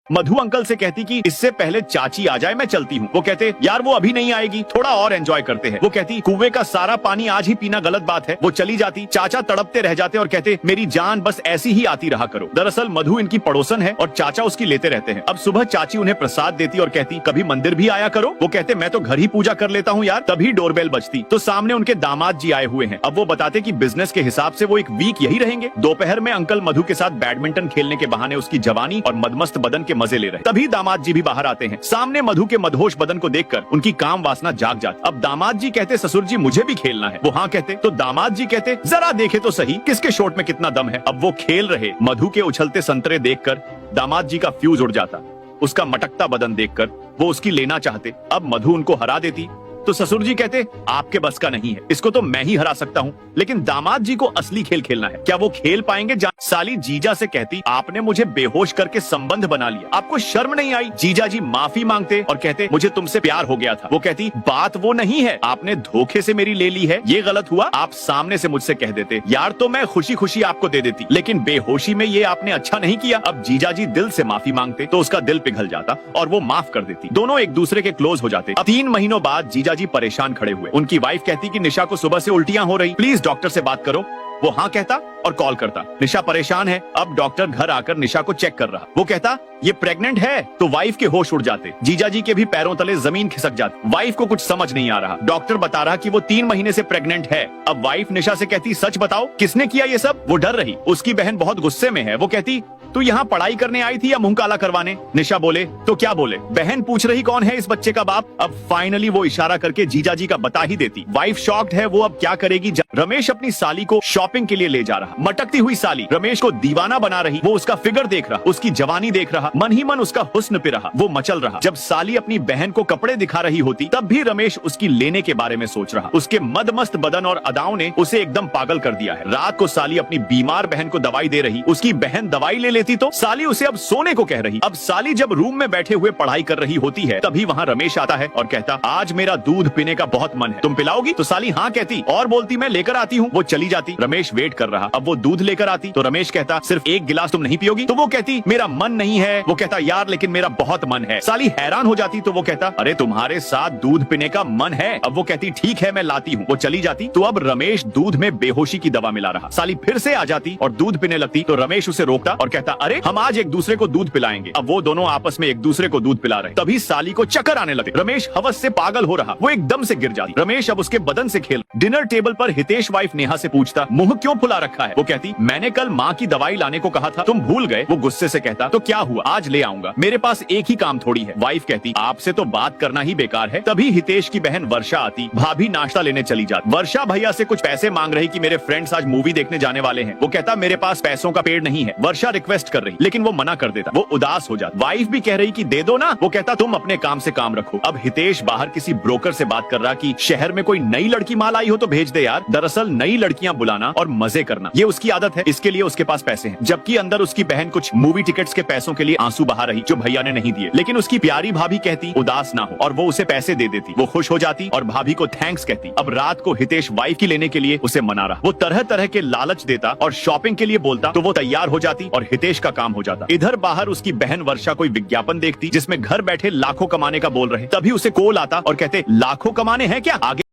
मधु uncle से कहती कि इससे पहले चाची आ जाए मैं चलती हूँ। वो कहते यार वो अभी नहीं आएगी, थोड़ा और एंजॉय करते हैं। वो कहती कुएं का सारा पानी आज ही पीना गलत बात है। वो चली जाती। चाचा तड़पते रह जाते और कहते मेरी जान बस ऐसी ही आती रहा करो। दरअसल मधु इनकी पड़ोसन है और चाचा उसकी लेते रहते हैं। अब सुबह चाची उन्हें प्रसाद देती और कहती कभी मंदिर भी आया करो। वो कहते मैं तो घर ही पूजा कर लेता हूँ यार। तभी डोरबेल बजती तो सामने उनके दामाद जी आए हुए हैं। अब वो बताते कि बिजनेस के हिसाब से वो एक वीक यही रहेंगे। दोपहर में अंकल मधु के साथ बैडमिंटन खेलने के बहाने उसकी जवानी और मदमस्त बदन के मजे ले रहे। तभी दामाद जी भी बाहर आते हैं। सामने मधु के मदहोश बदन को देखकर उनकी काम वासना जाग जाती। अब दामाद जी कहते ससुर जी मुझे भी खेलना है। वो हाँ कहते तो दामाद जी कहते जरा देखे तो सही किसके शॉट में कितना दम है। अब वो खेल रहे मधु के उछलते संतरे देखकर दामाद जी का फ्यूज उड़ जाता। उसका मटकता बदन देखकर वो उसकी लेना चाहते। अब मधु उनको हरा देती तो ससुर जी कहते आपके बस का नहीं है, इसको तो मैं ही हरा सकता हूँ। लेकिन दामाद जी को असली खेल खेलना है, क्या वो खेल पाएंगे? साली जीजा से कहती आपने मुझे बेहोश करके संबंध बना लिया, आपको शर्म नहीं आई? जीजा जी माफी मांगते और कहते मुझे तुमसे प्यार हो गया था। वो कहती बात वो नहीं है, आपने धोखे से मेरी ले ली है, ये गलत हुआ। आप सामने से मुझसे कह देते यार तो मैं खुशी खुशी आपको दे देती, लेकिन बेहोशी में ये आपने अच्छा नहीं किया। अब जीजा जी दिल से माफी मांगते तो उसका दिल पिघल जाता और वो माफ कर देती। दोनों एक दूसरे के क्लोज हो जाते। अब 3 महीनों बाद जीजा जी परेशान खड़े हुए। उनकी वाइफ कहती कि निशा को सुबह से उल्टियां हो रही, प्लीज डॉक्टर से बात करो। वो हाँ कहता और कॉल करता। निशा परेशान है। अब डॉक्टर घर आकर निशा को चेक कर रहा। वो कहता ये प्रेग्नेंट है। तो वाइफ के होश उड़ जाते। जीजा जी के भी पैरों तले जमीन खिसक जाती। वाइफ को कुछ समझ नहीं आ रहा। डॉक्टर बता रहा कि वो 3 महीने से प्रेग्नेंट है। अब वाइफ निशा से कहती सच बताओ किसने किया ये सब? वो डर रही। उसकी बहन बहुत गुस्से में है। वो कहती तू यहाँ पढ़ाई करने आई थी या मुंह काला करवाने? निशा बोले तो क्या बोले? बहन पूछ रही कौन है इस बच्चे का बाप? अब फाइनली वो इशारा करके जीजा जी का बता ही देती। वाइफ शॉक्ड है, वो अब क्या करेगी? रमेश अपनी साली को शॉपिंग के लिए ले जा रहा। मटकती हुई साली रमेश को दीवाना बना रही। वो उसका फिगर देख रहा, उसकी जवानी देख रहा, मन ही मन उसका हुस्न पे रहा। वो मचल रहा। जब साली अपनी बहन को कपड़े दिखा रही होती तब भी रमेश उसकी लेने के बारे में सोच रहा। उसके मदमस्त बदन और अदाओं ने उसे एकदम पागल कर दिया है। रात को साली अपनी बीमार बहन को दवाई दे रही। उसकी बहन दवाई ले लेती तो साली उसे अब सोने को कह रही। अब साली जब रूम में बैठे हुए पढ़ाई कर रही होती है तभी वहाँ रमेश आता है और कहता आज मेरा दूध पीने का बहुत मन है, तुम पिलाओगी? तो साली हाँ कहती और बोलती मैं लेकर आती हूँ। वो चली जाती। रमेश वेट कर रहा। अब वो दूध लेकर आती तो रमेश कहता सिर्फ 1 गिलास तुम नहीं पियोगी? तो वो कहती मेरा मन नहीं है। वो कहता यार लेकिन मेरा बहुत मन है। साली हैरान हो जाती तो वो कहता अरे तुम्हारे साथ दूध पीने का मन है? अब वो कहती ठीक है मैं लाती हूँ। वो चली जाती तो अब रमेश दूध में बेहोशी की दवा मिला रहा। साली फिर से आ जाती और दूध पीने लगती तो रमेश उसे रोकता और कहता अरे हम आज एक दूसरे को दूध पिलाएंगे। अब वो दोनों आपस में एक दूसरे को दूध पिला रहे। तभी साली को चक्कर आने लगे। रमेश हवस से पागल हो रहा। वो एकदम से गिर जाती। रमेश अब उसके बदन से खेल। डिनर टेबल पर हितेश वाइफ नेहा से पूछता मुंह क्यों फुला रखा है? वो कहती मैंने कल माँ की दवाई लाने को कहा था, तुम भूल गए। वो गुस्से से कहता तो क्या हुआ, आज ले आऊंगा, मेरे पास एक ही काम थोड़ी है। वाइफ कहती आपसे तो बात करना ही बेकार है। तभी हितेश की बहन वर्षा आती। भाभी नाश्ता लेने चली जाती। वर्षा भैया से कुछ पैसे मांग रही कि मेरे फ्रेंड्स आज मूवी देखने जाने वाले हैं। वो कहता मेरे पास पैसों का पेड़ नहीं है। वर्षा रिक्वेस्ट कर रही लेकिन वो मना कर देता। वो उदास हो जाता। वाइफ भी कह रही कि दे दो ना। वो कहता तुम अपने काम से काम रखो। अब हितेश बाहर किसी ब्रोकर से बात कर रहा कि शहर में कोई नई लड़की माल आई हो तो भेज दे यार। दरअसल नई लड़कियां बुलाना और मजे करना ये उसकी आदत है, इसके लिए उसके पास पैसे हैं। जबकि अंदर उसकी बहन कुछ मूवी टिकट्स के पैसों के लिए आंसू बहा रही जो भैया ने नहीं दिए। लेकिन उसकी प्यारी भाभी कहती उदास ना हो और वो उसे पैसे दे देती। वो खुश हो जाती और भाभी को थैंक्स कहती। अब रात को हितेश वाइफ की लेने के लिए उसे मना रहा। वो तरह तरह के लालच देता और शॉपिंग के लिए बोलता तो वो तैयार हो जाती और हितेश का काम हो जाता। इधर बाहर उसकी बहन वर्षा कोई विज्ञापन देखती जिसमें घर बैठे लाखों कमाने का बोल रहे। तभी उसे कॉल आता और कहते लाखों कमाने हैं क्या? आगे